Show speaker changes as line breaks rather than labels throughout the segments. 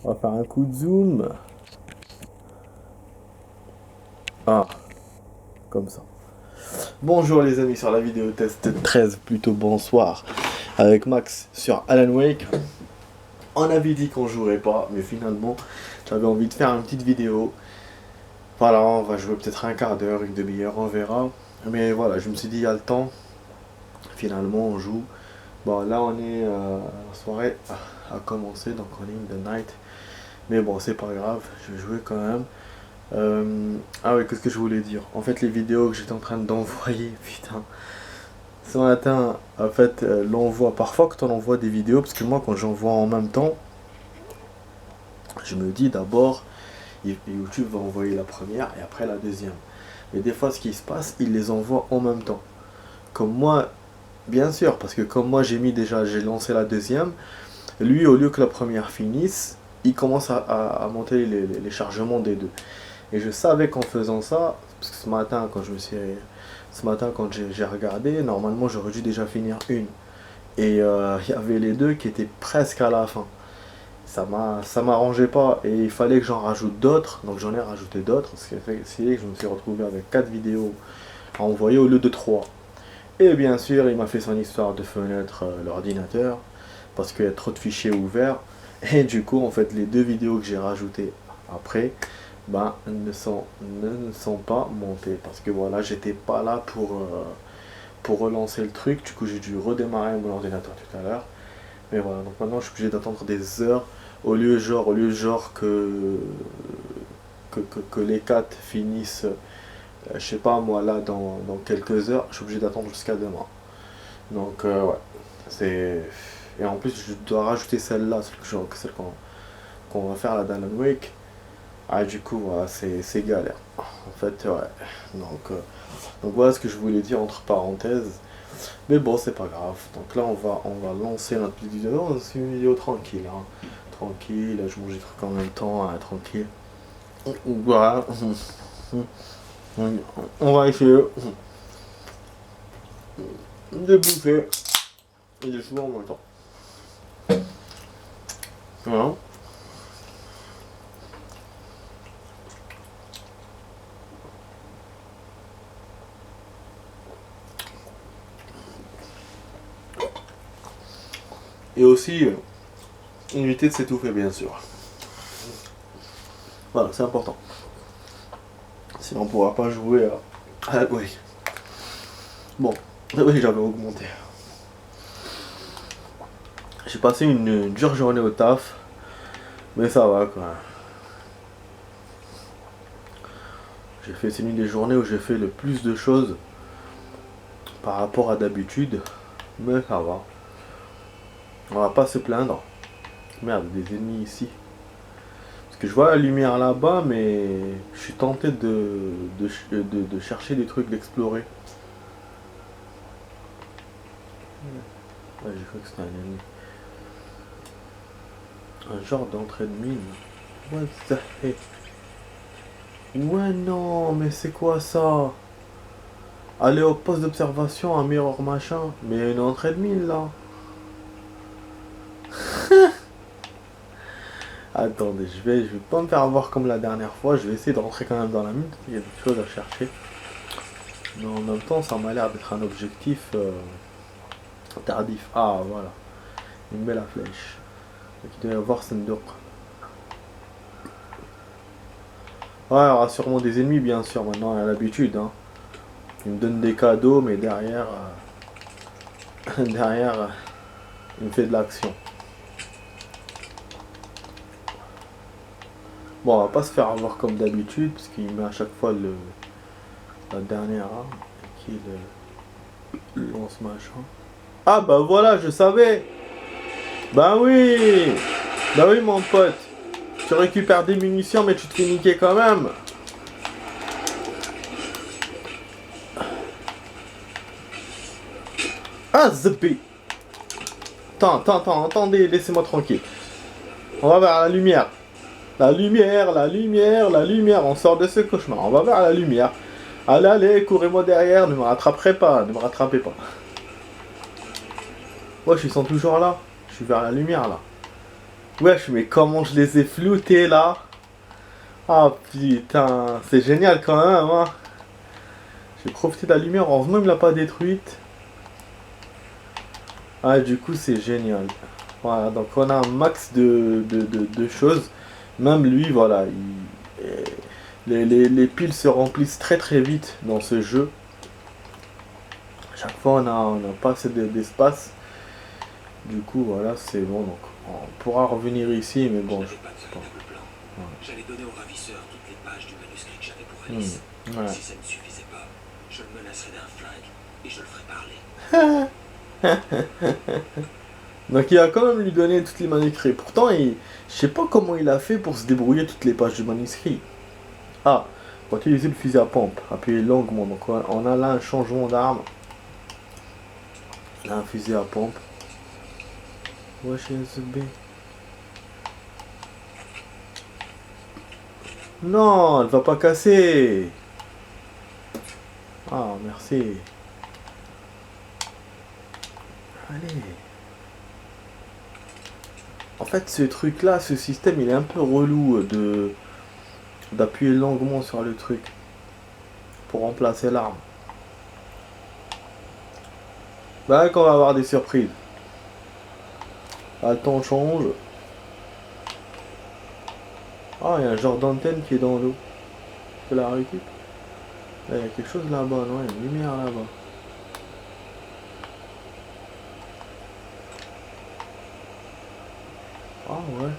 On va faire un coup de zoom. Ah, comme ça. Bonjour les amis sur la vidéo test 13, plutôt bonsoir. Avec Max sur Alan Wake. On avait dit qu'on jouerait pas, mais finalement, j'avais envie de faire une petite vidéo. Voilà, on va jouer peut-être un quart d'heure, une demi-heure, on verra. Mais voilà, je me suis dit, il y a le temps. Finalement, on joue. Bon, là, on est la soirée a commencé, donc on est in the night. Mais bon, c'est pas grave, je vais jouer quand même. Ah ouais, qu'est-ce que je voulais dire? En fait, les vidéos que j'étais en train d'envoyer, putain. Ce matin, en fait, l'envoi, parfois quand on envoie des vidéos, parce que moi, quand j'envoie en même temps, je me dis d'abord, YouTube va envoyer la première et après la deuxième. Mais des fois, ce qui se passe, il les envoie en même temps. Comme moi, bien sûr, parce que comme moi, j'ai lancé la deuxième, lui, au lieu que la première finisse, il commence à monter les chargements des deux. Et je savais qu'en faisant ça, parce que ce matin quand j'ai regardé, normalement j'aurais dû déjà finir une. Et il y avait les deux qui étaient presque à la fin. Ça m'arrangeait pas et il fallait que j'en rajoute d'autres, donc j'en ai rajouté d'autres, ce qui fait que je me suis retrouvé avec 4 vidéos à envoyer au lieu de 3. Et bien sûr, il m'a fait son histoire de fenêtre l'ordinateur, parce qu'il y a trop de fichiers ouverts. Et du coup, en fait, les deux vidéos que j'ai rajoutées après, ben, ne sont pas montées. Parce que voilà, j'étais pas là pour relancer le truc. Du coup, j'ai dû redémarrer mon ordinateur tout à l'heure. Mais voilà, donc maintenant, je suis obligé d'attendre des heures. Au lieu genre que les 4 finissent, je sais pas moi, là, dans quelques heures, je suis obligé d'attendre jusqu'à demain. Donc, ouais, c'est. Et en plus, je dois rajouter celle-là, celle qu'on va faire la d'Alan Wake. Ah, du coup, voilà, c'est galère. En fait, ouais. Donc voilà ce que je voulais dire entre parenthèses. Mais bon, c'est pas grave. Donc là, on va lancer notre petite vidéo. C'est une vidéo tranquille, hein. Tranquille, là, je mange des trucs en même temps, hein, tranquille. Voilà. On va essayer de bouffer et de jouer en même temps. Voilà. Et aussi, éviter de s'étouffer, bien sûr. Voilà, c'est important. Sinon, on pourra pas jouer à. Ah, oui. Bon, oui, j'avais augmenté. J'ai passé une dure journée au taf, mais ça va quoi. C'est une des journées où j'ai fait le plus de choses par rapport à d'habitude, mais ça va. On va pas se plaindre. Merde, des ennemis ici. Parce que je vois la lumière là-bas, mais je suis tenté de chercher des trucs, d'explorer. Ouais, j'ai cru que c'était un ennemi. Un genre d'entrée de mine. What the heck? Ouais, non, mais c'est quoi ça? Aller au poste d'observation, un mirror machin. Mais il y a une entrée de mine là. Attendez, je vais pas me faire avoir comme la dernière fois. Je vais essayer de rentrer quand même dans la mine. Il y a des choses à chercher. Mais en même temps, ça m'a l'air d'être un objectif tardif. Ah, voilà. Une belle flèche. Donc, il doit y avoir Sendur. Ouais, il y aura sûrement des ennemis, bien sûr. Maintenant, à l'habitude. Hein. Il me donne des cadeaux, mais derrière, derrière, il me fait de l'action. Bon, on va pas se faire avoir comme d'habitude, parce qu'il met à chaque fois la dernière arme, qui est le lance machin. Ah bah voilà, je savais. Bah oui. Bah oui mon pote. Tu récupères des munitions, mais tu te fais niquer quand même. Ah zp. Attendez, laissez-moi tranquille. On va vers la lumière. La lumière, la lumière, la lumière. On sort de ce cauchemar. On va vers la lumière. Allez, allez, courez-moi derrière. Ne me rattraperez pas. Ne me rattrapez pas. Ouais, je sens toujours là. Je suis vers la lumière là. Wesh, mais comment je les ai floutés là. Ah putain, c'est génial quand même, hein. J'ai profité de la lumière, heureusement il me l'a pas détruite. Ah, du coup c'est génial. Voilà, donc on a un max de choses. Même lui, voilà, les piles se remplissent très très vite dans ce jeu. À chaque fois on a pas assez d'espace. Du coup voilà, c'est bon, donc on pourra revenir ici, mais bon, je sais pas. Ouais.
J'allais donner au ravisseur toutes les pages du manuscrit que j'avais pour Alice.
Ouais.
Si ça ne suffisait pas, je le menacerais d'un flingue et je le ferais parler.
Donc il va quand même lui donner toutes les manuscrits. Pourtant, je sais pas comment il a fait pour se débrouiller toutes les pages du manuscrit. Ah, pour utiliser le fusil à pompe, appuyez longuement. Donc on a là un changement d'arme. Là un fusil à pompe. Wesh, SB. Non, elle va pas casser. Ah, merci. Allez. En fait, ce truc-là, ce système, il est un peu relou d'appuyer longuement sur le truc pour remplacer l'arme. Bah, qu'on va avoir des surprises. Ah, le temps change. Ah, il y a un genre d'antenne qui est dans l'eau. Je la récupère. Là, il y a quelque chose là-bas, non? Il y a une lumière là-bas. Ah ouais.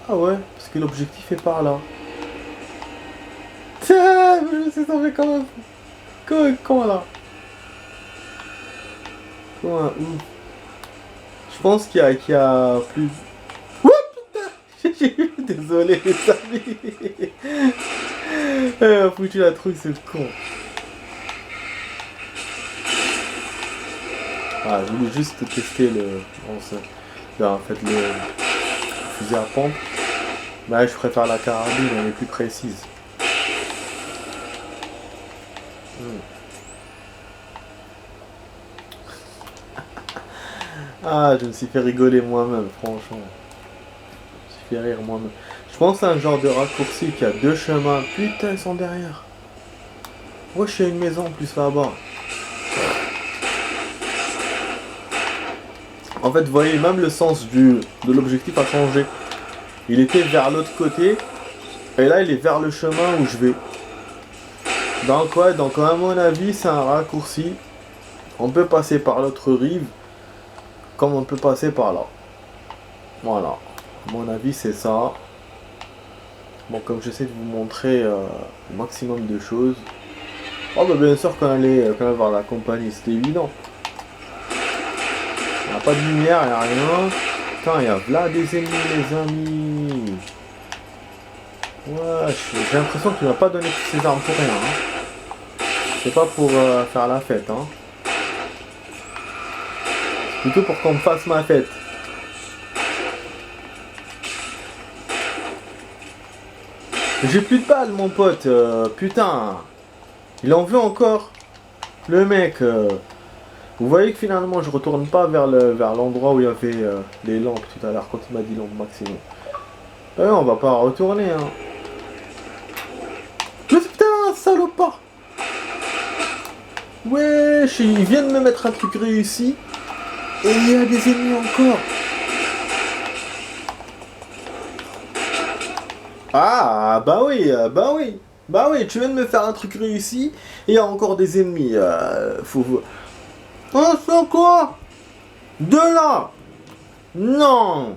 Ah ouais, parce que l'objectif est par là. Tiens, je me suis sauvé quand même. Comment là? Comment où? Je pense qu'il y a plus... Ouh putain. J'ai eu, désolé les amis. Elle a foutu la truc, c'est con. Ah, je voulais juste tester le... en fait, le fusil à pompe. Bah, je préfère la carabine, elle est plus précise. Ah, je me suis fait rigoler moi-même, franchement. Je me suis fait rire moi-même. Je pense à un genre de raccourci qui a deux chemins. Putain, ils sont derrière. Ouais, je suis à une maison en plus là-bas. En fait, vous voyez, même le sens de l'objectif a changé. Il était vers l'autre côté. Et là, il est vers le chemin où je vais. Donc, ouais, donc à mon avis, c'est un raccourci. On peut passer par l'autre rive. Comme on peut passer par là. Voilà. À mon avis, c'est ça. Bon, comme j'essaie de vous montrer le maximum de choses. Oh, bah bien sûr qu'on allait voir la compagnie, c'était évident. Il n'y a pas de lumière, il n'y a rien. Putain, il y a là des ennemis, les amis. Ouais, j'ai l'impression qu'il m'a pas donné toutes ces armes pour rien. Hein. C'est pas pour faire la fête. Hein. C'est plutôt pour qu'on me fasse ma fête. J'ai plus de balles, mon pote. Putain. Il en veut encore. Le mec. Vous voyez que finalement, je retourne pas vers l'endroit où il y avait les lampes tout à l'heure, quand il m'a dit lampe maximum. On va pas retourner, hein. Mais putain, salopard. Wesh, il vient de me mettre un truc réussi. Et il y a des ennemis encore. Ah, bah oui, bah oui. Bah oui, tu viens de me faire un truc réussi. Et il y a encore des ennemis. Faut... Oh, c'est quoi? De là. Non.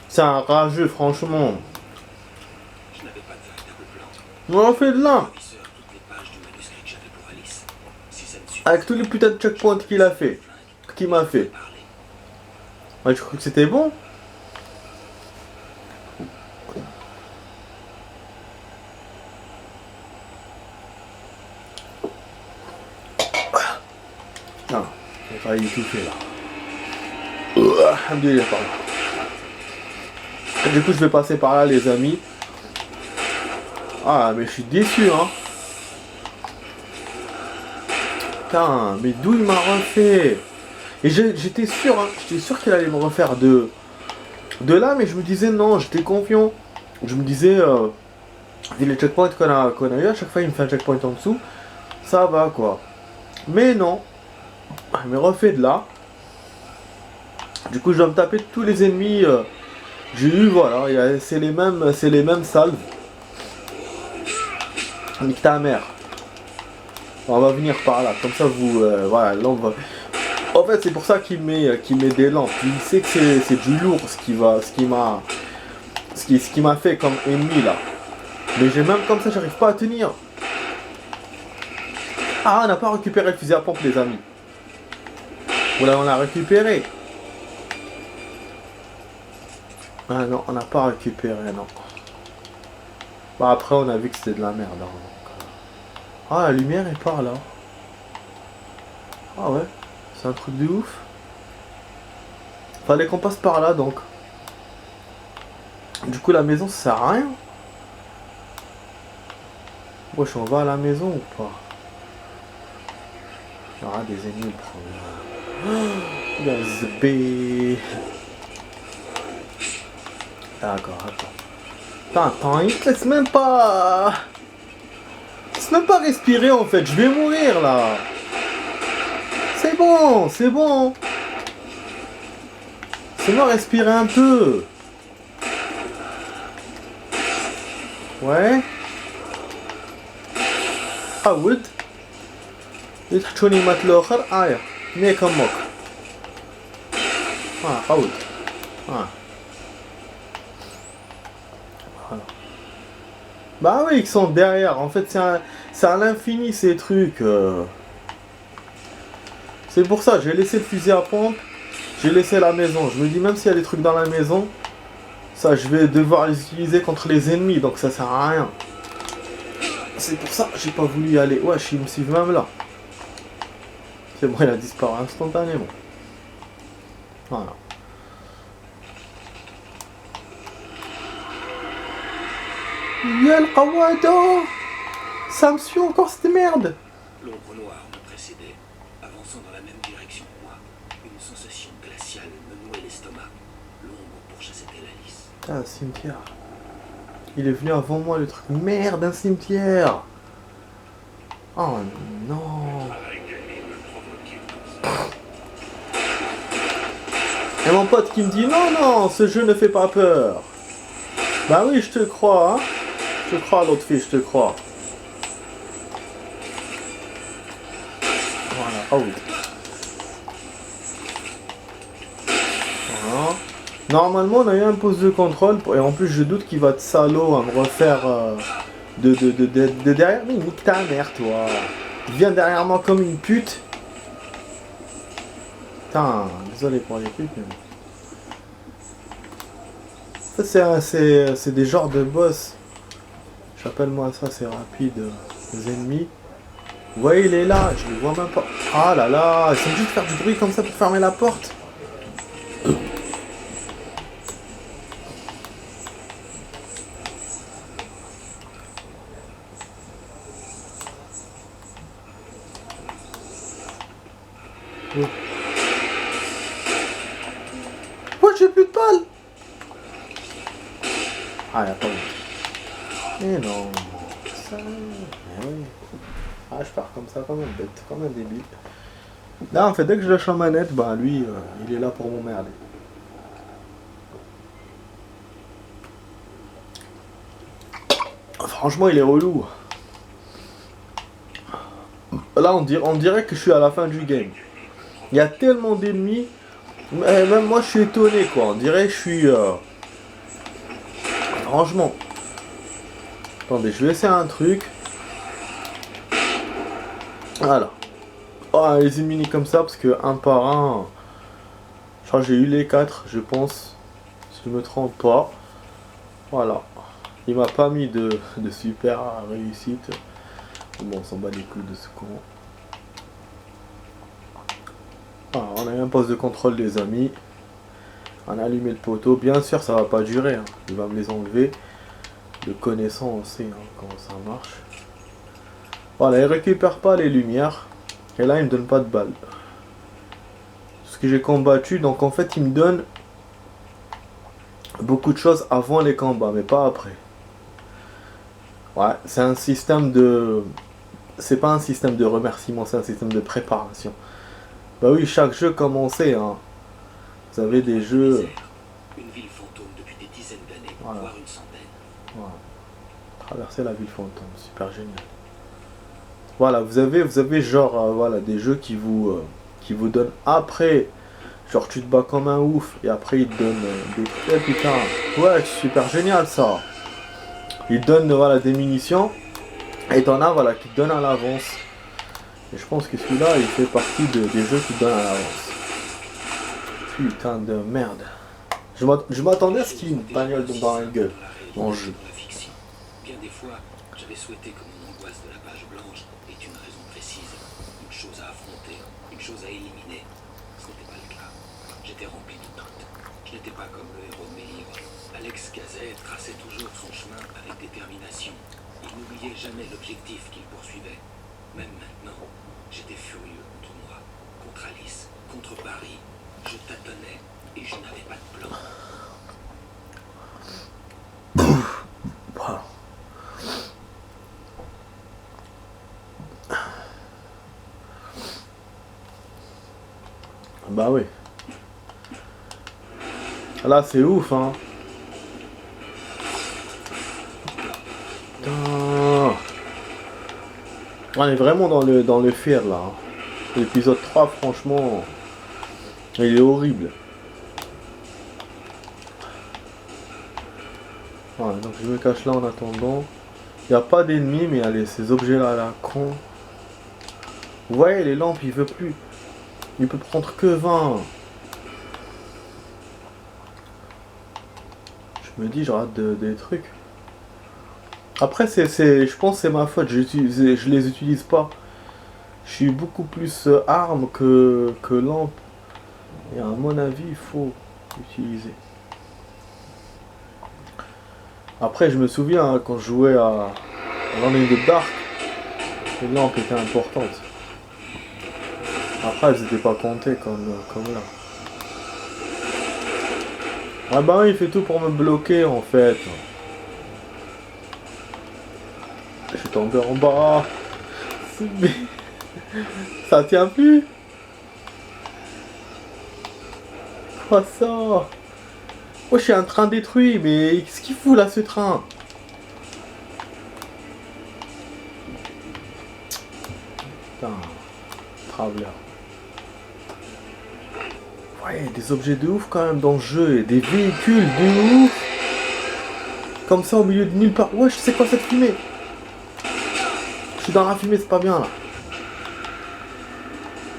C'est un rageux, franchement.
Je n'avais pas de véritable plan.
On fait de là.
Ravisseur toutes les pages du manuscrit que j'avais pour Alice. Si ça ne suffisait
Avec tous les putains de checkpoints qu'il a fait. Qu'il m'a fait. Ouais, je crois que c'était bon. Ah, on va y étouffer là. Alhamdoulilah, pardon. Et du coup, je vais passer par là, les amis. Ah, mais je suis déçu, hein. Putain, mais d'où il m'a refait? Et j'étais sûr, hein, j'étais sûr qu'il allait me refaire de là, mais je me disais non, j'étais confiant. Je me disais, vu les checkpoints qu'on a eu, à chaque fois il me fait un checkpoint en dessous, ça va quoi. Mais non, il me refait de là. Du coup, je dois me taper tous les ennemis. J'ai eu, voilà, c'est les mêmes salves. Nique ta mère. On va venir par là, comme ça vous, voilà, là on va. En fait, c'est pour ça qu'il met des lampes. Il sait que c'est du lourd ce qui m'a fait comme ennemi là. Mais j'ai même comme ça, j'arrive pas à tenir. Ah, on n'a pas récupéré le fusil à pompe, les amis. Voilà, on l'a récupéré. Ah non, on n'a pas récupéré, non. Bah après, on a vu que c'était de la merde. Hein, donc. Ah, la lumière est par là. Ah ouais, c'est un truc de ouf. Fallait qu'on passe par là, donc. Du coup, la maison, ça sert à rien. Wesh, on va à la maison ou pas? Il y aura des ennemis au problème. Gazbé. D'accord, attends. Attends, il te laisse même pas. Laisse même pas respirer en fait, je vais mourir là. C'est bon, c'est bon. C'est moi respirer un peu. Ouais. حاولت يتحشوني مات الاخر ميك امك حاولت Bah oui, ils sont derrière. En fait, c'est à l'infini ces trucs. C'est pour ça, j'ai laissé le fusil à pompe. J'ai laissé la maison. Je me dis, même s'il y a des trucs dans la maison, ça, je vais devoir les utiliser contre les ennemis. Donc ça sert à rien. C'est pour ça que j'ai pas voulu y aller. Ouais, ils me suivent même là. C'est bon, il a disparu instantanément. Voilà. Yel Kawado! Ça me suit encore cette merde!
L'ombre noire me précédait, avançant dans la même direction que moi. Une sensation glaciale me nouait l'estomac. L'ombre pourchassait la lisse.
Ah, un cimetière. Il est venu avant moi le truc. Merde, un cimetière! Oh non! Et mon pote qui me dit non, non, ce jeu ne fait pas peur. Bah oui, je te crois, hein. Je te crois, l'autre fille, je te crois. Voilà, oh oui. Voilà. Normalement, on a eu un poste de contrôle, et en plus, je doute qu'il va être salaud à me refaire de derrière. Mais nique ta mère, toi. Il vient derrière moi comme une pute. Putain, désolé pour les putes, mais... Ça, c'est des genres de boss. J'appelle-moi ça, c'est rapide. Les ennemis. Vous voyez, il est là, je le vois même pas. Ah là là, ils sont juste faire du bruit comme ça pour fermer la porte. Ouais, j'ai plus de balles. Ah, y'a pas de... Mais non. Ça... Mais oui. Ah, je pars comme ça, comme un bête, comme un débile. Là, en fait, dès que je lâche la manette, bah lui, il est là pour m'emmerder. Franchement, il est relou. Là, on dirait que je suis à la fin du game. Il y a tellement d'ennemis. Même moi, je suis étonné, quoi. On dirait que je suis... Franchement. Attendez, je vais essayer un truc. Voilà. Oh, les ennemis comme ça, parce que un par un... Je crois que j'ai eu les 4, je pense. Si je me trompe pas. Voilà. Il m'a pas mis de super réussite. Bon, on s'en bat les couilles de ce con. Voilà, on a eu un poste de contrôle, les amis. On a allumé le poteau. Bien sûr, ça va pas durer. Hein. Il va me les enlever. Le connaissant, on sait hein, comment ça marche. Voilà, il récupère pas les lumières. Et là, il me donne pas de balles. Ce que j'ai combattu, donc en fait, il me donne beaucoup de choses avant les combats, mais pas après. Ouais, c'est un système de... C'est pas un système de remerciement, c'est un système de préparation. Bah oui, chaque jeu commençait, hein. Vous avez des jeux...
Une ville fantôme depuis des dizaines d'années,
Voilà.
voire une centaine.
Voilà. Traverser la ville fantôme, super génial. Voilà, vous avez genre, voilà, des jeux qui vous donnent après... Genre tu te bats comme un ouf, et après ils te donnent des... Eh putain, ouais, super génial ça. Ils te donnent, voilà, des munitions, et t'en as, voilà, qui te donnent à l'avance. Et je pense que celui-là, il fait partie des jeux qui te donnent à l'avance. Putain de merde. Je m'attendais à ce qu'il y ait une bagnole dans la gueule dans le jeu.
Bien des fois, j'avais souhaité que mon angoisse de la page blanche ait une raison précise, une chose à affronter, une chose à éliminer. Ce n'était pas le cas. J'étais rempli de doutes. Je n'étais pas comme le héros de mes livres. Alex Cazet traçait toujours son chemin avec détermination. Il n'oubliait jamais l'objectif qu'il poursuivait. Même maintenant, j'étais furieux contre moi, contre Alice, contre Barry. Je tâtonnais et je n'avais pas de plan.
Wow. Bah oui. Là c'est ouf, hein. Putain. On est vraiment dans le fer là. Hein. L'épisode 3 franchement, il est horrible. Voilà, donc je me cache là en attendant. Il n'y a pas d'ennemis, mais allez, ces objets là, là, con. Vous voyez, les lampes, il veut plus. Il peut prendre que 20. Je me dis, je rate des trucs. Après, je pense que c'est ma faute. Je les utilise pas. Je suis beaucoup plus arme que lampe. Et à mon avis, il faut utiliser. Après, je me souviens hein, quand je jouais à Running the Dark, les lampes étaient importantes. Après, elles n'étaient pas comptées comme là. Ah bah il fait tout pour me bloquer en fait. Je suis tombé en bas. Ça tient plus. Quoi ça? Oh, je suis un train détruit, mais qu'est-ce qu'il fout là ce train? Putain, Traveler. Ouais, des objets de ouf quand même dans le jeu, et des véhicules de ouf. Comme ça au milieu de nulle part. Ouais, je sais quoi cette fumée? Je suis dans la fumée, c'est pas bien là.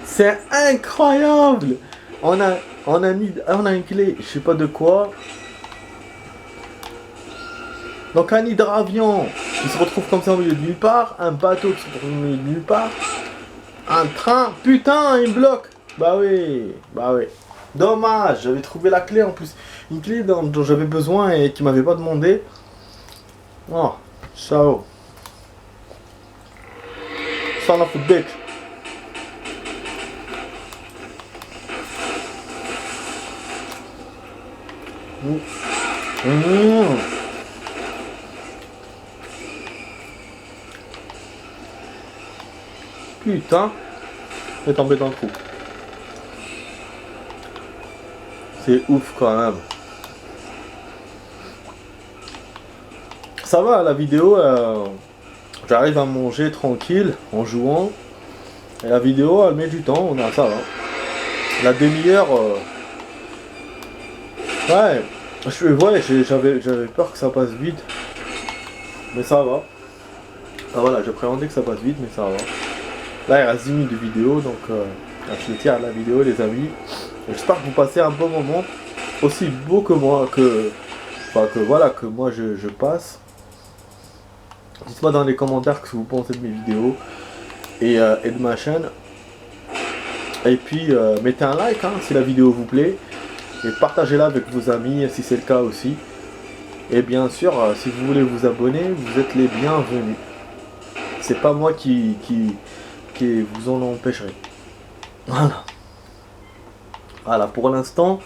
C'est incroyable. On a une clé, je sais pas de quoi. Donc un hydravion qui se retrouve comme ça au milieu de nulle part. Un bateau qui se retrouve au milieu de nulle part. Un train. Putain, il me bloque. Bah oui. Dommage, j'avais trouvé la clé en plus. Une clé dont j'avais besoin et qui m'avait pas demandé. Oh, ciao. Son of a bitch. Putain, je vais tomber dans le trou. C'est ouf quand même. Ça va, la vidéo, j'arrive à manger tranquille en jouant. Et la vidéo, elle met du temps, on a ça va. La demi-heure... Ouais, j'avais peur que ça passe vite. Mais ça va. Ah voilà, j'appréhendais que ça passe vite, mais ça va. Là, il reste 10 minutes de vidéo, donc je tiens à la vidéo, les amis. J'espère que vous passez un bon moment, aussi beau que moi, que moi je passe. Dites-moi dans les commentaires ce que vous pensez de mes vidéos et de ma chaîne. Et puis, mettez un like hein, si la vidéo vous plaît. Et partagez-la avec vos amis si c'est le cas aussi. Et bien sûr, si vous voulez vous abonner, vous êtes les bienvenus. C'est pas moi qui qui vous en empêcherait. Voilà. Voilà, pour l'instant,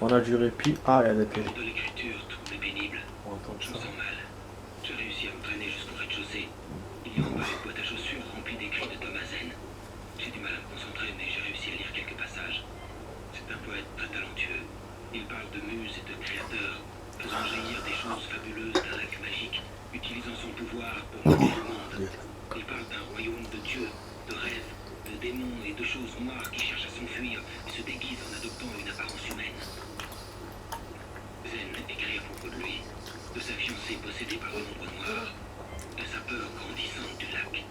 on a du répit. Ah, il y a des pieds.
De l'écriture, tout est pénible.
On entend
Je me
ça.
sens mal. J'ai réussi à me traîner jusqu'au rez-de-chaussée. Il y a en bas une boîte à chaussures remplie d'écrits de Thomas Zen. J'ai du mal à me concentrer, mais j'ai réussi à lire quelques passages. C'est un poète très talentueux. Il parle de muses et de créateurs, faisant jaillir des choses fabuleuses d'un lac magique, utilisant son pouvoir pour mener le monde. Il parle d'un royaume de dieux, de rêves, de démons et de choses noires qui cherchent à s'enfuir et se déguisent en adoptant une apparence humaine. Zen écrit à propos de lui, de sa fiancée possédée par une ombre noire, de sa peur grandissante du lac.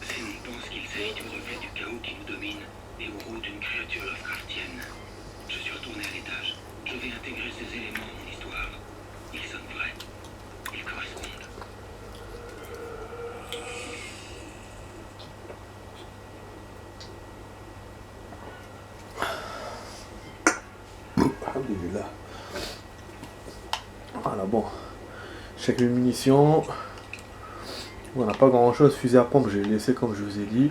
Zen pense qu'il s'agit du reflet du chaos qui nous domine et au roue d'une créature Lovecraftienne. Je suis retourné à l'étage. Je vais intégrer ces éléments à mon histoire. Ils sonnent vrais. Ils correspondent.
Alhamdulillah. Voilà, bon. Check les munitions. On n'a pas grand chose. Fusil à pompe, j'ai laissé comme je vous ai dit.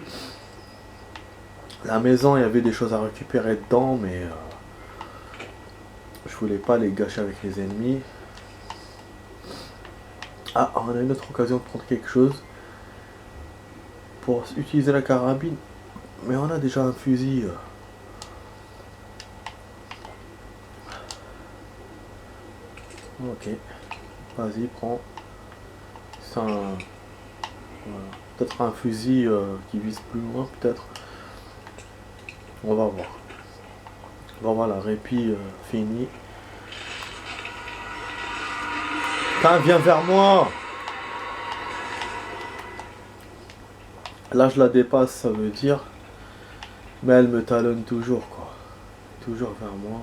La maison, il y avait des choses à récupérer dedans, mais je voulais pas les gâcher avec les ennemis. Ah, on a une autre occasion de prendre quelque chose pour utiliser la carabine. Mais on a déjà un fusil. Ok. Vas-y, prends. C'est un... Voilà. Peut-être un fusil qui vise plus loin, peut-être. On va voir. Bon voilà, répit fini. Putain, viens vers moi! Là, je la dépasse, ça veut dire. Mais elle me talonne toujours, quoi. Toujours vers moi.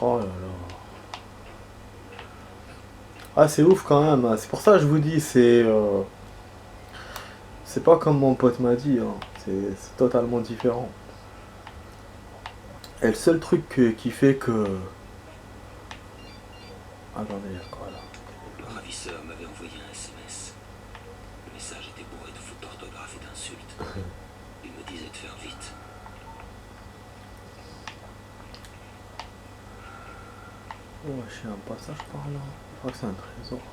Oh là là. Ah, c'est ouf quand même. Hein. C'est pour ça que je vous dis, c'est pas comme mon pote m'a dit. Hein. C'est totalement différent. Et le seul truc qui fait que... Attendez, il y a quoi là?
Le ravisseur m'avait envoyé un SMS. Le message était bourré de fautes d'orthographe et d'insultes. Il me disait de faire vite.
Oh, je suis un passage par là. Je crois que c'est un trésor.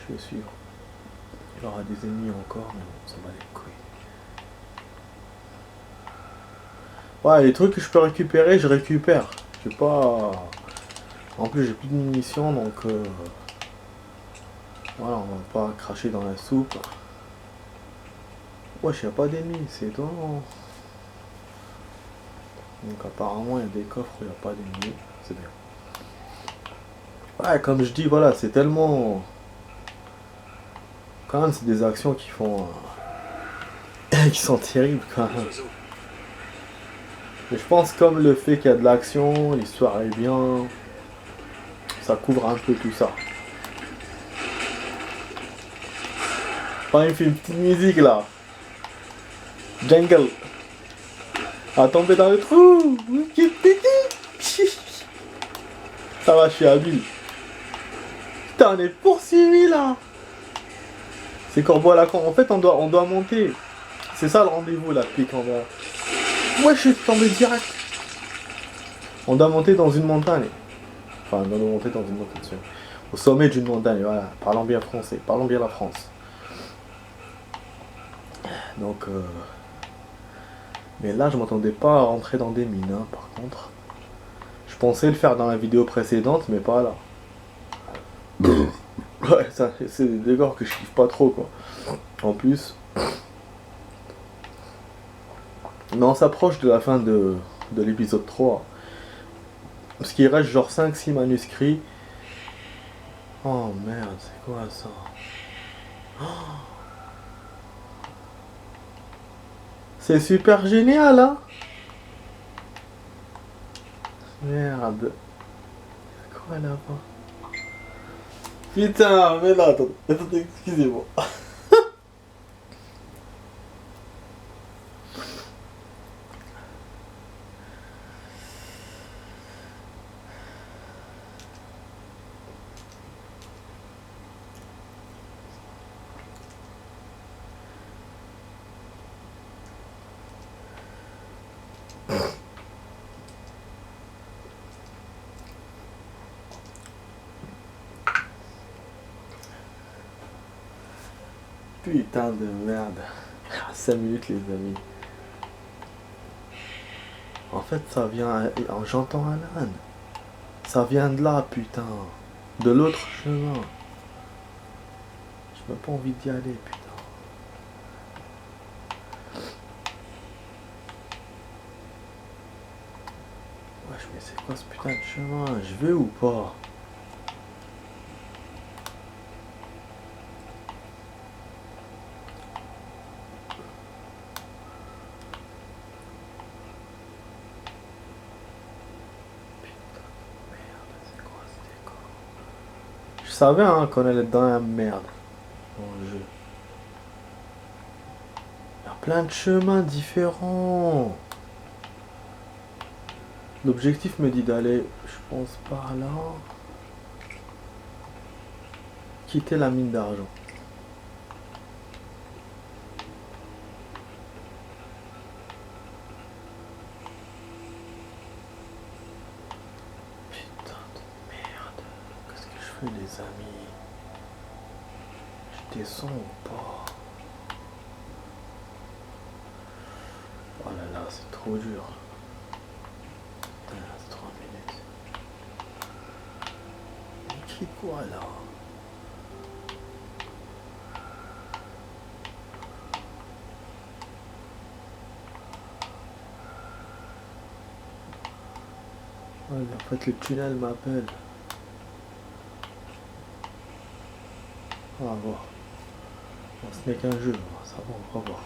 Je vais suivre. Il y aura des ennemis encore, mais bon, ça va les couilles. Ouais, les trucs que je peux récupérer, je récupère. J'ai pas... En plus, j'ai plus de munitions, donc... Voilà, on va pas cracher dans la soupe. Wesh, y a pas d'ennemis, c'est étonnant. Donc apparemment, il y a des coffres où il n'y a pas d'ennemis. C'est bien. Ouais, comme je dis, voilà, c'est tellement... Quand même, c'est des actions qui font... qui sont terribles, quand même. Mais je pense comme le fait qu'il y a de l'action, l'histoire est bien, ça couvre un peu tout ça. Enfin, il fait une petite musique là. Jungle. À tomber dans le trou. Ça va, je suis habile. Putain, on est poursuivi là. C'est Corbeau à la con. En fait, on doit monter. C'est ça le rendez-vous là, pique en bas. Ouais, je suis tombé direct. On doit monter dans une montagne. Enfin, on doit monter dans une montagne. Au sommet d'une montagne, voilà. Parlons bien français. Parlons bien la France. Donc, mais là, je m'attendais pas à rentrer dans des mines, hein, par contre. Je pensais le faire dans la vidéo précédente, mais pas là. Ouais, ça, c'est des décors que je kiffe pas trop, quoi. En plus... Mais on s'approche de la fin de l'épisode 3. Parce qu'il reste genre 5-6 manuscrits. Oh merde, c'est quoi ça? Oh, c'est super génial, hein? Merde. C'est quoi là-bas? Putain, mais là, attendez, excusez-moi. Putain de merde. 5 minutes les amis. En fait ça vient... J'entends un âne. Ça vient de là putain. De l'autre chemin. J'ai même pas envie d'y aller putain. Wesh mais c'est quoi ce putain de chemin? Je vais ou pas? Je savais hein, qu'on allait être dans la merde dans le jeu. Il y a plein de chemins différents. L'objectif me dit d'aller, je pense, par là. Quitter la mine d'argent. Putain de merde. Qu'est-ce que je fais les amis? Je descends ou pas? Oh là là, c'est trop dur. Putain, c'est 3 minutes. Mais qui quoi là? Ouais, mais en fait le tunnel m'appelle. On va voir. Bon, ce n'est qu'un jeu, ça va, on va voir.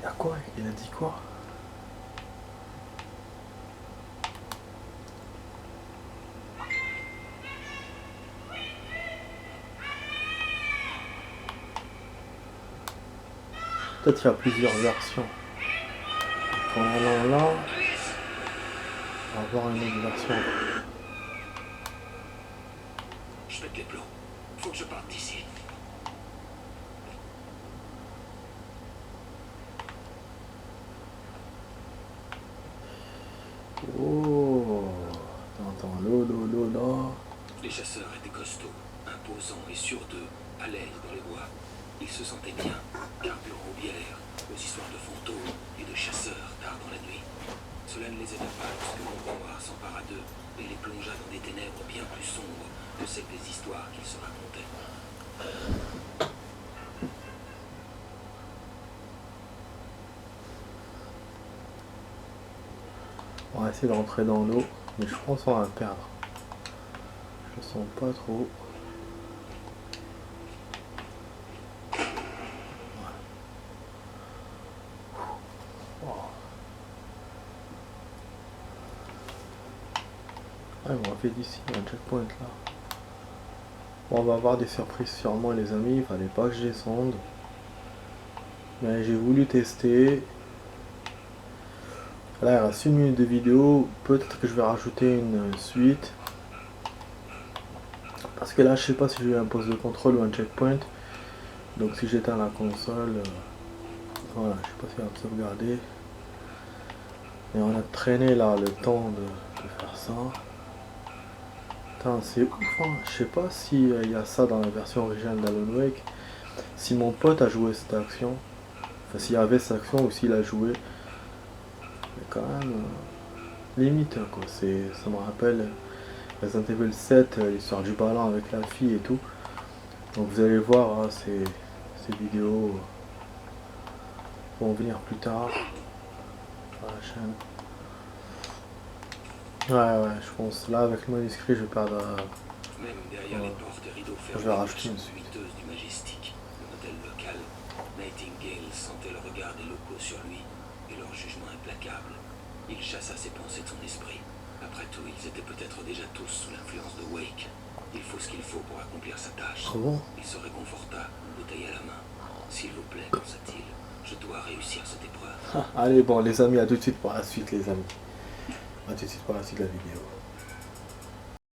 Y'a quoi? Il a dit quoi? Peut-être qu'il y a plusieurs versions. En allant là, on va voir une autre version.
Je pète les plombs. Faut que je parte d'ici.
Oh, t'entends l'eau là.
Les chasseurs étaient costauds, imposants et sûrs d'eux, à l'aise dans les bois. Ils se sentaient bien, carburant aux bières, aux histoires de fantômes et de chasseurs tard dans la nuit. Cela ne les aida pas lorsque l'ombre noire s'empara d'eux et les plongea dans des ténèbres bien plus sombres que celles des histoires qu'ils se racontaient.
On va essayer de rentrer dans l'eau, mais je pense qu'on va perdre. Je le sens pas trop. Ouais, on va faire d'ici, il y a un checkpoint là. Bon, on va avoir des surprises sûrement les amis, il fallait pas que je descende. Mais j'ai voulu tester. Là il reste 1 minute de vidéo, peut-être que je vais rajouter une suite. Parce que là je sais pas si j'ai un poste de contrôle ou un checkpoint. Donc si j'éteins la console, voilà, je sais pas si elle va me sauvegarder. Et on a traîné là le temps de faire ça. Putain, c'est ouf hein. Je sais pas si il y a ça dans la version originale d'Alan Wake. Si mon pote a joué cette action. Enfin s'il y avait cette action ou s'il a joué. Mais quand même limite quoi. Ça me rappelle Resident Evil 7, l'histoire du ballon avec la fille et tout. Donc vous allez voir hein, ces vidéos vont venir plus tard sur la chaîne. Ouais, je pense là avec le manuscrit je vais perdre.
Même derrière les portes et rideaux
Je vais
fermés,
racheter une suite.
suiteuse du Majestic, le modèle local, Nightingale sentait le regard des locaux sur lui et leur jugement implacable. Il chassa ses pensées de son esprit. Après tout, ils étaient peut-être déjà tous sous l'influence de Wake. Il faut ce qu'il faut pour accomplir sa tâche.
Ah bon?
Il se réconforta, une bouteille à la main. S'il vous plaît, pensa-t-il, je dois réussir cette épreuve.
Allez bon les amis, à tout de suite pour la suite les amis. A tout de suite pour la suite de la vidéo.